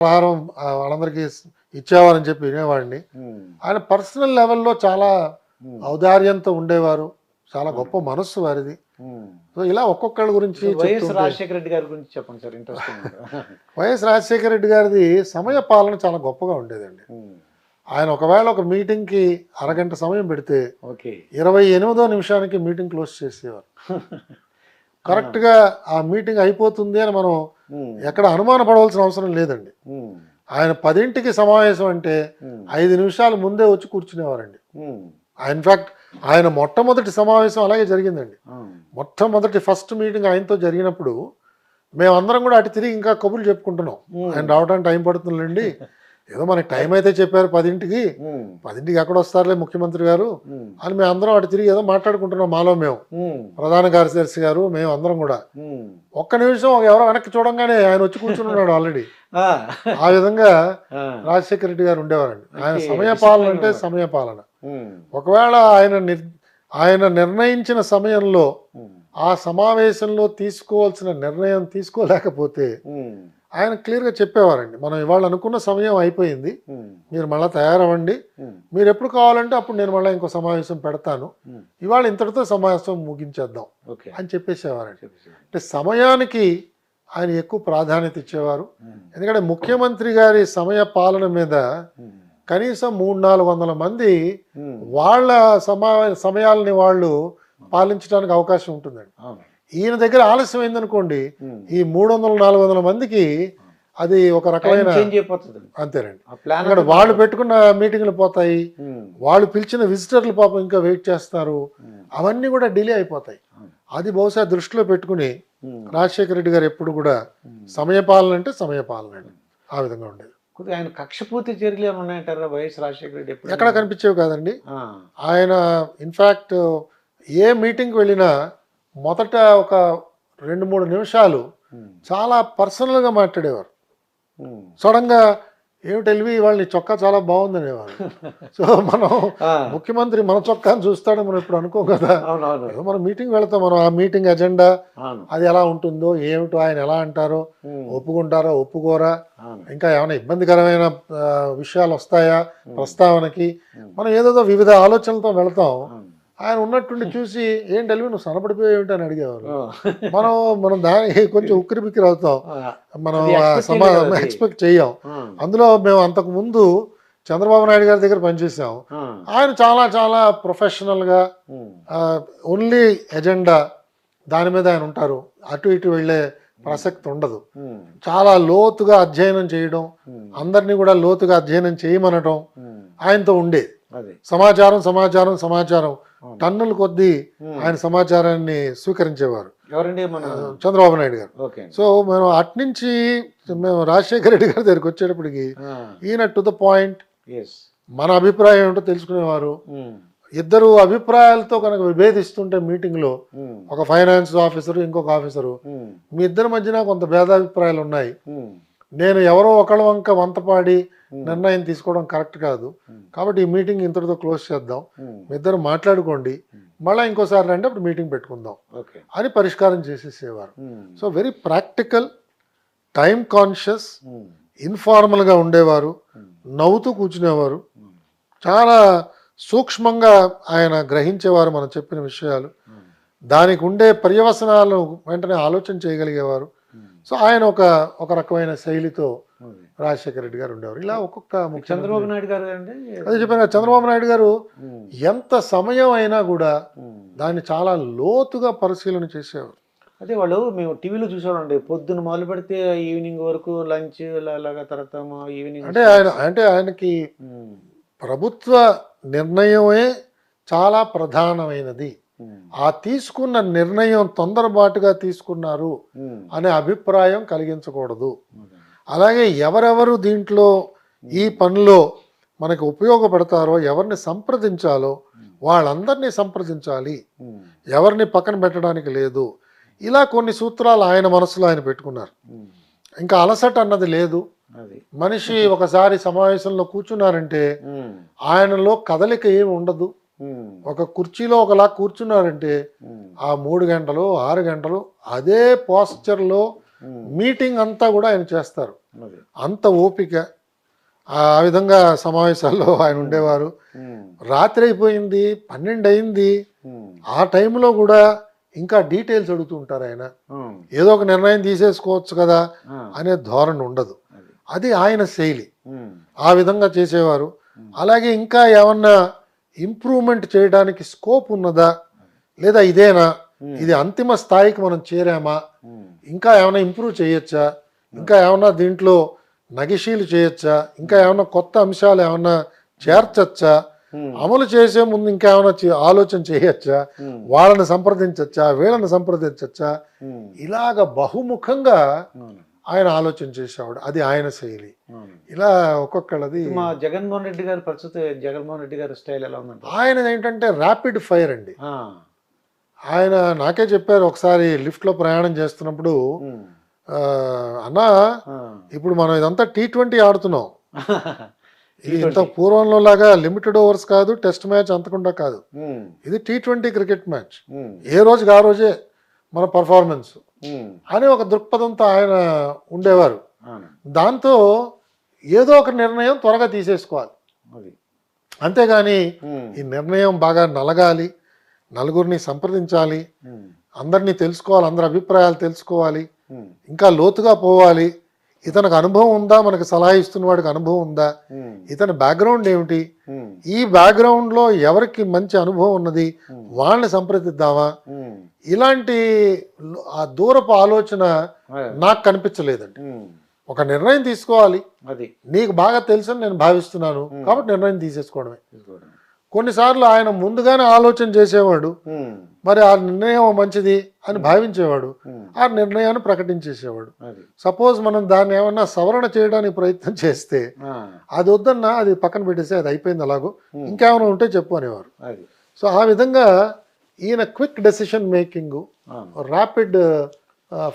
ఆహారం వాళ్ళందరికీ ఇచ్చేవారని చెప్పి వినేవాడిని. ఆయన పర్సనల్ లెవెల్లో చాలా ఔదార్యంతో ఉండేవారు. చాలా గొప్ప మనస్సు వారిది. సో ఇలా ఒక్కొక్కళ్ళ గురించి వైఎస్ రాజశేఖర రెడ్డి గారి గురించి చెప్పండి sir. Interesting. YS Rajasekhara Reddy గారిది సమయ పాలన చాలా గొప్పగా ఉండేదండి. ఆయన ఒకవేళ ఒక మీటింగ్కి అరగంట సమయం పెడితే 28వ నిమిషానికి మీటింగ్ క్లోజ్ చేసేవారు. కరెక్ట్గా ఆ మీటింగ్ అయిపోతుంది అని మనం ఎక్కడ అనుమాన పడవలసిన అవసరం లేదండి. ఆయన 10ంటికి సమావేశం అంటే 5 నిమిషాల ముందే వచ్చి కూర్చునేవారండి. ఇన్ఫ్యాక్ట్ ఆయన మొట్టమొదటి సమావేశం అలాగే జరిగిందండి. మొట్టమొదటి ఫస్ట్ మీటింగ్ ఆయనతో జరిగినప్పుడు మేమందరం కూడా అటు తిరిగి ఇంకా కబుర్లు చెప్పుకుంటున్నాం. ఆయన రావడానికి టైం పడుతుందండి, ఏదో మనకి టైం అయితే చెప్పారు 10ంటికి ఎక్కడ వస్తారులే ముఖ్యమంత్రి గారు అని మేము అందరం అటు తిరిగి ఏదో మాట్లాడుకుంటున్నాం. మాలో మేము, ప్రధాన కార్యదర్శి గారు, మేము అందరం కూడా ఒక్క నిమిషం ఎవరో వెనక్కి చూడంగానే ఆయన వచ్చి కూర్చున్నాడు ఆల్రెడీ. ఆ విధంగా రాజశేఖర రెడ్డి గారు ఉండేవారండి. ఆయన సమయ పాలన అంటే సమయ పాలన. ఒకవేళ ఆయన నిర్ణయించిన సమయంలో ఆ సమావేశంలో తీసుకోవాల్సిన నిర్ణయం తీసుకోలేకపోతే ఆయన క్లియర్గా చెప్పేవారండి, మనం ఇవాళ అనుకున్న సమయం అయిపోయింది, మీరు మళ్ళీ తయారవ్వండి, మీరు ఎప్పుడు కావాలంటే అప్పుడు నేను మళ్ళీ ఇంకో సమావేశం పెడతాను, ఇవాళ ఇంతటితో సమావేశం ముగించేద్దాం అని చెప్పేసేవారండి. అంటే సమయానికి ఆయన ఎక్కువ ప్రాధాన్యత ఇచ్చేవారు. ఎందుకంటే ముఖ్యమంత్రి గారి సమయ పాలన మీద కనీసం 300-400 మంది వాళ్ళ సమయాలని వాళ్ళు పాలించడానికి అవకాశం ఉంటుందండి. ఈయన దగ్గర ఆలస్యం అయిందనుకోండి, ఈ 300-400 మందికి అది ఒక రకమైన అంతేనండి. అక్కడ వాళ్ళు పెట్టుకున్న మీటింగ్లు పోతాయి, వాళ్ళు పిలిచిన విజిటర్లు పాపం ఇంకా వెయిట్ చేస్తారు, అవన్నీ కూడా డిలే అయిపోతాయి. అది బహుశా దృష్టిలో పెట్టుకుని రాజశేఖర రెడ్డి గారు ఎప్పుడు కూడా సమయపాలన అంటే సమయపాలన అండి, ఆ విధంగా ఉండేది. ఆయన కక్షపూర్తి చర్యలు ఏమైనా ఉన్నాయంటారా వైఎస్ రాజశేఖర రెడ్డి? ఎక్కడ కనిపించేవి కాదండి. ఆయన ఇన్ఫ్యాక్ట్ ఏ మీటింగ్కి వెళ్ళినా మొదట ఒక 2-3 నిమిషాలు చాలా పర్సనల్గా మాట్లాడేవారు. సడన్గా ఏమిటి ఎల్వి వాళ్ళని చొక్కా చాలా బాగుంది అనేవారు. సో మనం ముఖ్యమంత్రి మన చొక్కాని చూస్తాడని మనం ఇప్పుడు అనుకోం కదా. మనం మీటింగ్ వెళ్తాం, మనం ఆ మీటింగ్ ఎజెండా అది ఎలా ఉంటుందో ఏమిటో, ఆయన ఎలా అంటారో, ఒప్పుకుంటారో ఒప్పుకోరా, ఇంకా ఏమైనా ఇబ్బందికరమైన విషయాలు వస్తాయా ప్రస్తావనకి, మనం ఏదో వివిధ ఆలోచనలతో వెళతాం. ఆయన ఉన్నట్టుండి చూసి ఏంటి ఎల్వి నువ్వు సనపడిపోయి ఏమిటి అని అడిగేవారు. మనం దానికి కొంచెం ఉక్కిరి బిక్కిరి అవుతాం, మనం ఎక్స్పెక్ట్ చెయ్యం. అందులో మేము అంతకు ముందు చంద్రబాబు నాయుడు గారి దగ్గర పనిచేసాం. ఆయన చాలా చాలా ప్రొఫెషనల్గా ఓన్లీ ఎజెండా దాని మీద ఆయన ఉంటారు, అటు ఇటు వెళ్ళే ప్రసక్తి ఉండదు. చాలా లోతుగా అధ్యయనం చేయడం, అందరినీ కూడా లోతుగా అధ్యయనం చేయమనడం ఆయనతో ఉండేది. సమాచారం సమాచారం సమాచారం టన్నుల కొద్దీ ఆయన సమాచారాన్ని స్వీకరించేవారు. చంద్రబాబు నాయుడు గారు. సో మేము అట్నుంచి మేము రాజశేఖర రెడ్డి గారి దగ్గరికి వచ్చేటప్పటికి ఈయన టు ద పాయింట్, మన అభిప్రాయం ఏమిటో తెలుసుకునేవారు. ఇద్దరు అభిప్రాయాలతో కనుక విభేదిస్తుంటే మీటింగ్ లో ఒక ఫైనాన్స్ ఆఫీసరు ఇంకొక ఆఫీసరు, మీ ఇద్దరి మధ్యన కొంత భేదాభిప్రాయాలు ఉన్నాయి, నేను ఎవరో ఒకళ్ళ వంక వంతపాడి నిర్ణయం తీసుకోవడం కరెక్ట్ కాదు, కాబట్టి ఈ మీటింగ్ ఇంతటితో క్లోజ్ చేద్దాం, మీ ఇద్దరు మాట్లాడుకోండి, మళ్ళీ ఇంకోసారి రండి అప్పుడు మీటింగ్ పెట్టుకుందాం అని పరిష్కారం చేసేసేవారు. So very practical, time conscious, ఇన్ఫార్మల్గా ఉండేవారు, నవ్వుతూ కూర్చునేవారు, చాలా సూక్ష్మంగా ఆయన గ్రహించేవారు మనం చెప్పిన విషయాలు, దానికి ఉండే పర్యవసనాలను వెంటనే ఆలోచన చేయగలిగేవారు. సో ఆయన ఒక రకమైన శైలితో రాజశేఖర రెడ్డి గారు ఉండేవారు. ఇలా ఒక్కొక్క చంద్రబాబు నాయుడు గారు అంటే అదే చెప్పాను, చంద్రబాబు నాయుడు గారు ఎంత సమయం అయినా కూడా దాన్ని చాలా లోతుగా పరిశీలన చేసేవారు. అదే వాళ్ళు మేము టీవీలో చూసామండి, పొద్దున్న మొదలు పెడితే ఈవినింగ్ వరకు లంచ్ అలాగా, తర్వాత ఈవినింగ్ అంటే ఆయనకి ప్రభుత్వ నిర్ణయమే చాలా ప్రధానమైనది, ఆ తీసుకున్న నిర్ణయం తొందరపాటుగా తీసుకున్నారు అనే అభిప్రాయం కలిగించకూడదు. అలాగే ఎవరెవరు దీంట్లో ఈ పనిలో మనకు ఉపయోగపడతారో, ఎవరిని సంప్రదించాలో వాళ్ళందరినీ సంప్రదించాలి, ఎవరిని పక్కన పెట్టడానికి లేదు. ఇలా కొన్ని సూత్రాలు ఆయన మనసులో ఆయన పెట్టుకున్నారు. ఇంకా అలసట అన్నది లేదు. మనిషి ఒకసారి సమావేశంలో కూర్చున్నారంటే ఆయనలో కదలిక ఏమి ఉండదు. ఒక కుర్చీలో ఒకలా కూర్చున్నారంటే ఆ 3 గంటలు 6 గంటలు అదే పోస్చర్లో మీటింగ్ అంతా కూడా ఆయన చేస్తారు. అది. అంత ఓపిక. ఆ విధంగా సమావేశాల్లో ఆయన ఉండేవారు. ఉమ్. రాత్రి అయిపోయింది, 12 అయింది. ఉమ్. ఆ టైంలో కూడా ఇంకా డీటెయిల్స్ అడుగుతూ ఉంటారు ఆయన. ఉమ్. ఏదో ఒక నిర్ణయం తీసేసుకోవచ్చు కదా ఆ. అనే ధోరణి ఉండదు. అది. అది ఆయన శైలి. ఉమ్. ఆ విధంగా చేసేవారు. అలాగే ఇంకా ఏమన్నా ఇంప్రూవ్మెంట్ చేయడానికి స్కోప్ ఉన్నదా, లేదా ఇదేనా, ఇది అంతిమ స్థాయికి మనం చేరామా, ఉమ్. ఇంకా ఏమైనా ఇంప్రూవ్ చేయొచ్చా, ఇంకా ఏమన్నా దీంట్లో నగిషీలు చేయొచ్చా, ఇంకా ఏమన్నా కొత్త అంశాలు ఏమన్నా చేర్చచ్చా, ఉమ్. అమలు చేసే ముందు ఇంకా ఏమైనా ఆలోచన చేయొచ్చా, ఉమ్. వాళ్ళని సంప్రదించచ్చా, వీళ్ళని సంప్రదించచ్చా, ఉమ్. ఇలాగ బహుముఖంగా అవును. ఆయన ఆలోచన చేసేవాడు. అది ఆయన శైలి. అవును. ఇలా ఒక్కొక్కళ్ళది. మా జగన్మోహన్ రెడ్డి గారి ప్రస్తుత జగన్మోహన్ రెడ్డి గారి స్టైల్ ఎలా ఉందంట? ఆయన ఏంటంటే ర్యాపిడ్ ఫైర్ అండి. ఆ. ఆయన నాకే చెప్పారు ఒకసారి లిఫ్ట్లో ప్రయాణం చేస్తున్నప్పుడు, ఉమ్. "ఆ, అన్నా ఆ. ఇప్పుడు మనం ఇదంతా T20 ఆడుతున్నాం. ఇది T20. ఇంత పూర్వంలో లాగా లిమిటెడ్ ఓవర్స్ కాదు, టెస్ట్ మ్యాచ్ అంతకుండా కాదు. ఉమ్. ఇది T20 క్రికెట్ మ్యాచ్. ఉమ్. ఏ రోజుకి ఆ రోజే మన పర్ఫార్మెన్స్" ఉమ్. అనే ఒక దృక్పథంతో ఆయన ఉండేవారు. అవును. దాంతో ఏదో ఒక నిర్ణయం త్వరగా తీసేసుకోవాలి. అది. అంతేగాని ఉమ్. ఈ నిర్ణయం బాగా నలగాలి, నలుగురిని సంప్రదించాలి, ఉమ్. అందరినీ తెలుసుకోవాలి, అందరి అభిప్రాయాలు తెలుసుకోవాలి, ఉమ్. ఇంకా లోతుగా పోవాలి. ఇతనికి అనుభవం ఉందా, మనకు సలహా ఇస్తున్న వాడికి అనుభవం ఉందా, ఉమ్. ఇతని బ్యాక్గ్రౌండ్ ఏమిటి, ఉమ్. ఈ బ్యాక్గ్రౌండ్లో ఎవరికి మంచి అనుభవం ఉన్నది, వాళ్ళని సంప్రదిద్దామా, ఉమ్. ఇలాంటి ఆ దూరపు ఆలోచన నాకు కనిపించలేదండి. ఉమ్. ఒక నిర్ణయం తీసుకోవాలి, అది. నీకు బాగా తెలుసని నేను భావిస్తున్నాను కాబట్టి నిర్ణయం తీసేసుకోవడమే. తీసుకోవడం. కొన్నిసార్లు ఆయన ముందుగానే ఆలోచన చేసేవాడు, ఉమ్. మరి ఆ నిర్ణయం మంచిది అని భావించేవాడు, ఉమ్. ఆ నిర్ణయాన్ని ప్రకటించేసేవాడు. అది. సపోజ్ మనం దాన్ని ఏమన్నా సవరణ చేయడానికి ప్రయత్నం చేస్తే ఆ. అది వద్దన్నా అది పక్కన పెట్టేసి అది అయిపోయింది అలాగూ, ఇంకేమైనా ఉంటే చెప్పు అనేవారు. అది. సో ఆ విధంగా ఈయన క్విక్ డెసిషన్ మేకింగ్, అవును. ర్యాపిడ్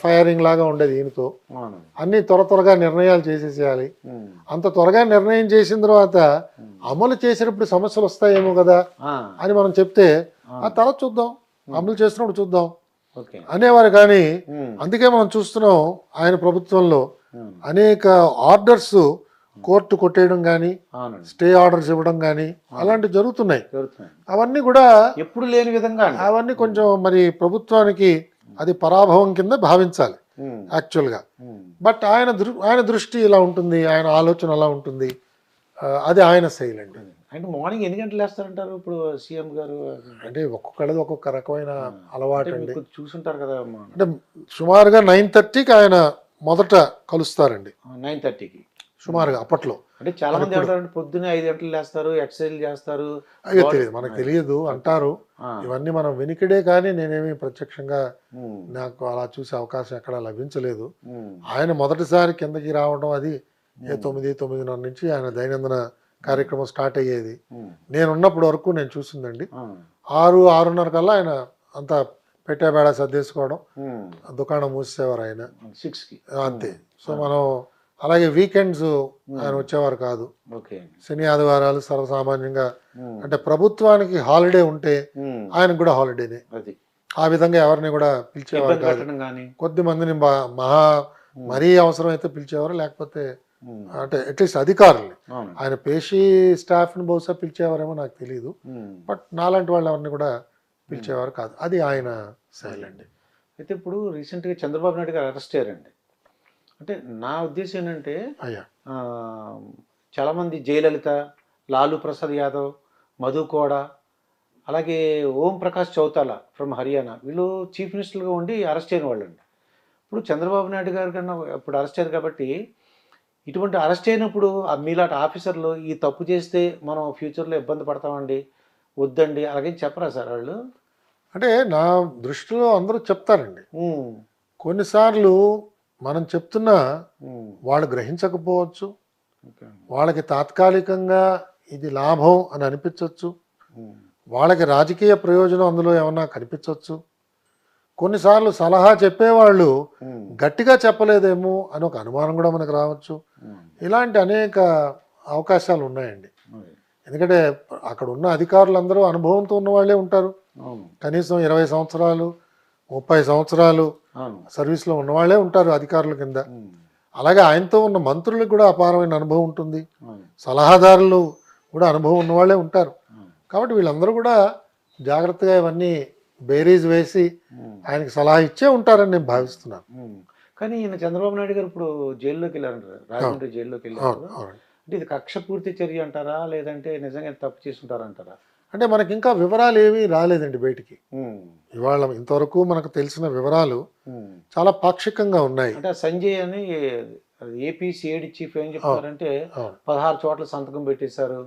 ఫైరింగ్ లాగా ఉండేది ఈయనతో. అవును. అన్నీ త్వరగా నిర్ణయాలు చేసేసేయాలి. ఉమ్. అంత త్వరగా నిర్ణయం చేసిన తర్వాత అమలు చేసినప్పుడు సమస్యలు వస్తాయేమో కదా ఆ. అని మనం చెప్తే ఆ తర్వాత చూద్దాం, అమలు చేసినప్పుడు చూద్దాం ఓకే. అనేవారు. కానీ ఉమ్. అందుకే మనం చూస్తున్నాం ఆయన ప్రభుత్వంలో ఉమ్. అనేక ఆర్డర్స్ కోర్టు కొట్టేయడం కానీ, అవునండి. స్టే ఆర్డర్స్ ఇవ్వడం కానీ అలాంటివి జరుగుతున్నాయి. జరుగుతున్నాయి. అవన్నీ కూడా ఎప్పుడు లేని విధంగా అండి. అవన్నీ కొంచెం మరి ప్రభుత్వానికి అది పరాభవం కింద భావించాలి ఉమ్. యాక్చువల్గా. ఉమ్. బట్ ఆయన దృష్టి ఇలా ఉంటుంది, ఆయన ఆలోచన అలా ఉంటుంది. అది ఆయన శైలి అండి. అంటే మార్నింగ్ ఎన్ని గంటలు వేస్తారంటారు ఇప్పుడు సీఎం గారు? అంటే ఒక్కొక్కళ్ళది ఒక్కొక్క రకమైన అలవాటు అంటే అండి. మీకు చూసుంటారు కదా అమ్మా. అంటే సుమారుగా 9:30కి ఆయన మొదట కలుస్తారండి, 9:30కి సుమారుగా అప్పట్లో. అంటే చాలా మంది ఏమంటారంటే పొద్దున్నే 5 గంటలు లేస్తారు, ఎక్సర్సైజ్ చేస్తారు. అయ్యో తెలియదు, మనకు తెలియదు అంటారు. ఆ. ఇవన్నీ మనం వెనికిడే, కానీ నేనేమి ప్రత్యక్షంగా ఉమ్. నాకు అలా చూసే అవకాశం ఎక్కడా లభించలేదు. ఉమ్. ఆయన మొదటిసారి కిందకి రావడం అది 9:30 నుంచి ఆయన దైనందిన కార్యక్రమం స్టార్ట్ అయ్యేది. ఉమ్. నేను ఉన్నప్పటి వరకు నేను చూసిందండి. ఆ. 6-6:30 కల్లా ఆయన అంతా పెట్టేబేడ సర్దేసుకోవడం, ఉమ్. దుకాణం మూసేవారు ఆయన. 6కి. అంతే. సో మనం అలాగే వీకెండ్స్ ఆయన వచ్చేవారు కాదు. ఓకే. శని ఆదివారాలు సర్వసామాన్యంగా, ఉమ్. అంటే ప్రభుత్వానికి హాలిడే ఉంటే ఉమ్. ఆయనకు కూడా హాలిడేనే. అది. ఆ విధంగా ఎవరిని కూడా పిలిచేవారు ఇబ్బంది కాదు. పెట్టడం కానీ. కొద్ది మందిని మరీ అవసరం అయితే పిలిచేవారు, లేకపోతే ఉమ్. అంటే అట్లీస్ట్ అధికారుల్ని, అవును. ఆయన పేషీ స్టాఫ్ని బహుశా పిలిచేవారేమో నాకు తెలియదు. ఉమ్. బట్ నాలాంటి వాళ్ళు ఎవరిని కూడా పిలిచేవారు కాదు. అది ఆయన శైలి అండి. అయితే ఇప్పుడు రీసెంట్గా చంద్రబాబు నాయుడు గారు అరెస్ట్ అయ్యారండి. అంటే నా ఉద్దేశం ఏంటంటే అయ్యా, చాలామంది జయలలిత, లాలూ ప్రసాద్ యాదవ్, మధు కోడా, అలాగే ఓం ప్రకాష్ చౌతాలా ఫ్రమ్ హర్యానా, వీళ్ళు చీఫ్ మినిస్టర్గా ఉండి అరెస్ట్ అయిన వాళ్ళండి. ఇప్పుడు చంద్రబాబు నాయుడు గారి కన్నా ఇప్పుడు అరెస్ట్ అయ్యారు కాబట్టి, ఇటువంటి అరెస్ట్ అయినప్పుడు మీలాంటి ఆఫీసర్లు ఈ తప్పు చేస్తే మనం ఫ్యూచర్లో ఇబ్బంది పడతామండి, వద్దండి అలాగే చెప్పరా సార్ వాళ్ళు? అంటే నా దృష్టిలో అందరూ చెప్తారండి. ఉమ్. కొన్నిసార్లు మనం చెప్తున్నా ఉమ్. వాళ్ళు గ్రహించకపోవచ్చు, ఓకే. వాళ్ళకి తాత్కాలికంగా ఇది లాభం అని అనిపించవచ్చు, ఉమ్. వాళ్ళకి రాజకీయ ప్రయోజనం అందులో ఏమన్నా కనిపించవచ్చు. కొన్నిసార్లు సలహా చెప్పేవాళ్ళు ఉమ్. గట్టిగా చెప్పలేదేమో అని ఒక అనుమానం కూడా మనకు రావచ్చు. ఉమ్. ఇలాంటి అనేక అవకాశాలు ఉన్నాయండి. ఓకే. ఎందుకంటే అక్కడ ఉన్న అధికారులందరూ అనుభవంతో ఉన్న వాళ్ళే ఉంటారు. అవును. కనీసం 20 సంవత్సరాలు 30 సంవత్సరాలు అవును. సర్వీస్లో ఉన్నవాళ్లే ఉంటారు అధికారుల కింద. ఉమ్. అలాగే ఆయనతో ఉన్న మంత్రులకు కూడా అపారమైన అనుభవం ఉంటుంది, అవును. సలహాదారులు కూడా అనుభవం ఉన్న వాళ్ళే ఉంటారు. అవును. కాబట్టి వీళ్ళందరూ కూడా జాగ్రత్తగా ఇవన్నీ బేరీజ్ వేసి ఉమ్. ఆయనకి సలహా ఇచ్చే ఉంటారని నేను భావిస్తున్నాను. ఉమ్. కానీ ఈయన చంద్రబాబు నాయుడు గారు ఇప్పుడు జైల్లోకి వెళ్ళారంటారు, రాజమండ్రి జైల్లోకి వెళ్ళారు అవును, కదా. అవును. అంటే ఇది కక్ష పూర్తి చర్య అంటారా, లేదంటే నిజంగా తప్పు చేసుకుంటారంటారా? అంటే మనకి ఇంకా వివరాలు ఏమీ రాలేదండి బయటికి. ఉమ్. ఇవాళ ఇంతవరకు మనకు తెలిసిన వివరాలు ఉమ్. చాలా పాక్షికంగా ఉన్నాయి. అంటే ఆ సంజయ్ అని ఏపీ సిఐడి చీఫ్ ఏం చెప్తారంటే అవును. 16 చోట్ల సంతకం పెట్టేశారు.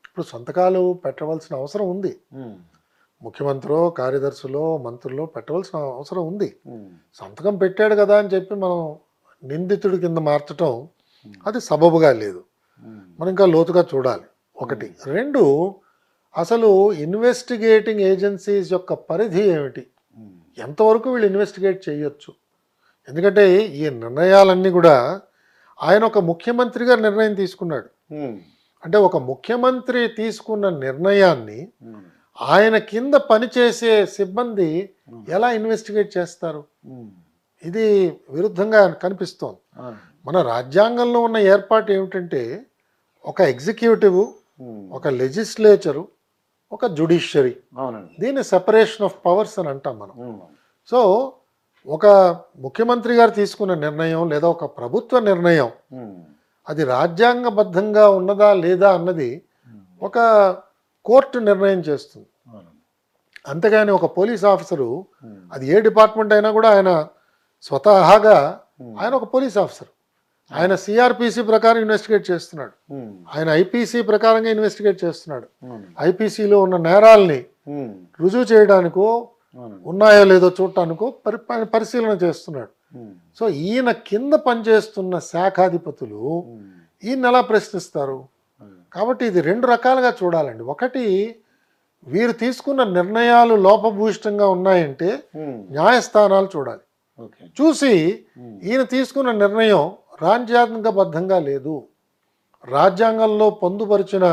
ఇప్పుడు సంతకాలు పెట్టవలసిన అవసరం ఉంది. ఉమ్. ముఖ్యమంత్రో కార్యదర్శులో మంత్రుల్లో పెట్టవలసిన అవసరం ఉంది. ఉమ్. సంతకం పెట్టాడు కదా అని చెప్పి మనం నిందితుడి కింద మార్చటం అది సబబుగా లేదు. ఉమ్. మనం ఇంకా లోతుగా చూడాలి. ఒకటి. రెండు, అసలు ఇన్వెస్టిగేటింగ్ ఏజెన్సీస్ యొక్క పరిధి ఏమిటి, ఉమ్. ఎంతవరకు వీళ్ళు ఇన్వెస్టిగేట్ చేయొచ్చు? ఎందుకంటే ఈ నిర్ణయాలన్నీ కూడా ఆయన ఒక ముఖ్యమంత్రిగా నిర్ణయం తీసుకున్నాడు. ఉమ్. అంటే ఒక ముఖ్యమంత్రి తీసుకున్న నిర్ణయాన్ని ఉమ్. ఆయన కింద పనిచేసే సిబ్బంది ఎలా ఇన్వెస్టిగేట్ చేస్తారు? ఉమ్. ఇది విరుద్ధంగా కనిపిస్తోంది. అవును. మన రాజ్యాంగంలో ఉన్న ఏర్పాటు ఏమిటంటే ఒక ఎగ్జిక్యూటివ్, ఉమ్. ఒక లెజిస్లేచరు, ఒక జుడిషియరీ. అవునండి. దీన్ని సెపరేషన్ ఆఫ్ పవర్స్ అని అంటాం మనం. ఉమ్. సో ఒక ముఖ్యమంత్రి గారు తీసుకున్న నిర్ణయం లేదా ఒక ప్రభుత్వ నిర్ణయం ఉమ్. అది రాజ్యాంగబద్ధంగా ఉన్నదా లేదా అన్నది ఒక కోర్టు నిర్ణయం చేస్తుంది. అవునండి. అంతేగాని ఒక పోలీస్ ఆఫీసరు, ఉమ్. అది ఏ డిపార్ట్మెంట్ అయినా కూడా ఆయన స్వతహాగా ఆయన ఒక పోలీస్ ఆఫీసర్. ఆయన సిఆర్పిసి ప్రకారం ఇన్వెస్టిగేట్ చేస్తున్నాడు, ఉమ్. ఆయన ఐపీసీ ప్రకారంగా ఇన్వెస్టిగేట్ చేస్తున్నాడు. అవును. ఐపీసీలో ఉన్న నేరాల్ని ఉమ్. రుజువు చేయడానికో అవునండి. ఉన్నాయో లేదో చూడటానికో పరిశీలన చేస్తున్నాడు. ఉమ్. సో ఈయన కింద పనిచేస్తున్న శాఖాధిపతులు ఉమ్. ఈయన ఎలా ప్రశ్నిస్తారు? ఉమ్. కాబట్టి ఇది రెండు రకాలుగా చూడాలండి. ఒకటి, వీరు తీసుకున్న నిర్ణయాలు లోపభూయిష్టంగా ఉన్నాయంటే ఉమ్. న్యాయస్థానాలు చూడాలి. ఓకే. చూసి ఉమ్. ఈయన తీసుకున్న నిర్ణయం రాజ్యాంగబద్ధంగా లేదు, రాజ్యాంగంలో పొందుపరిచిన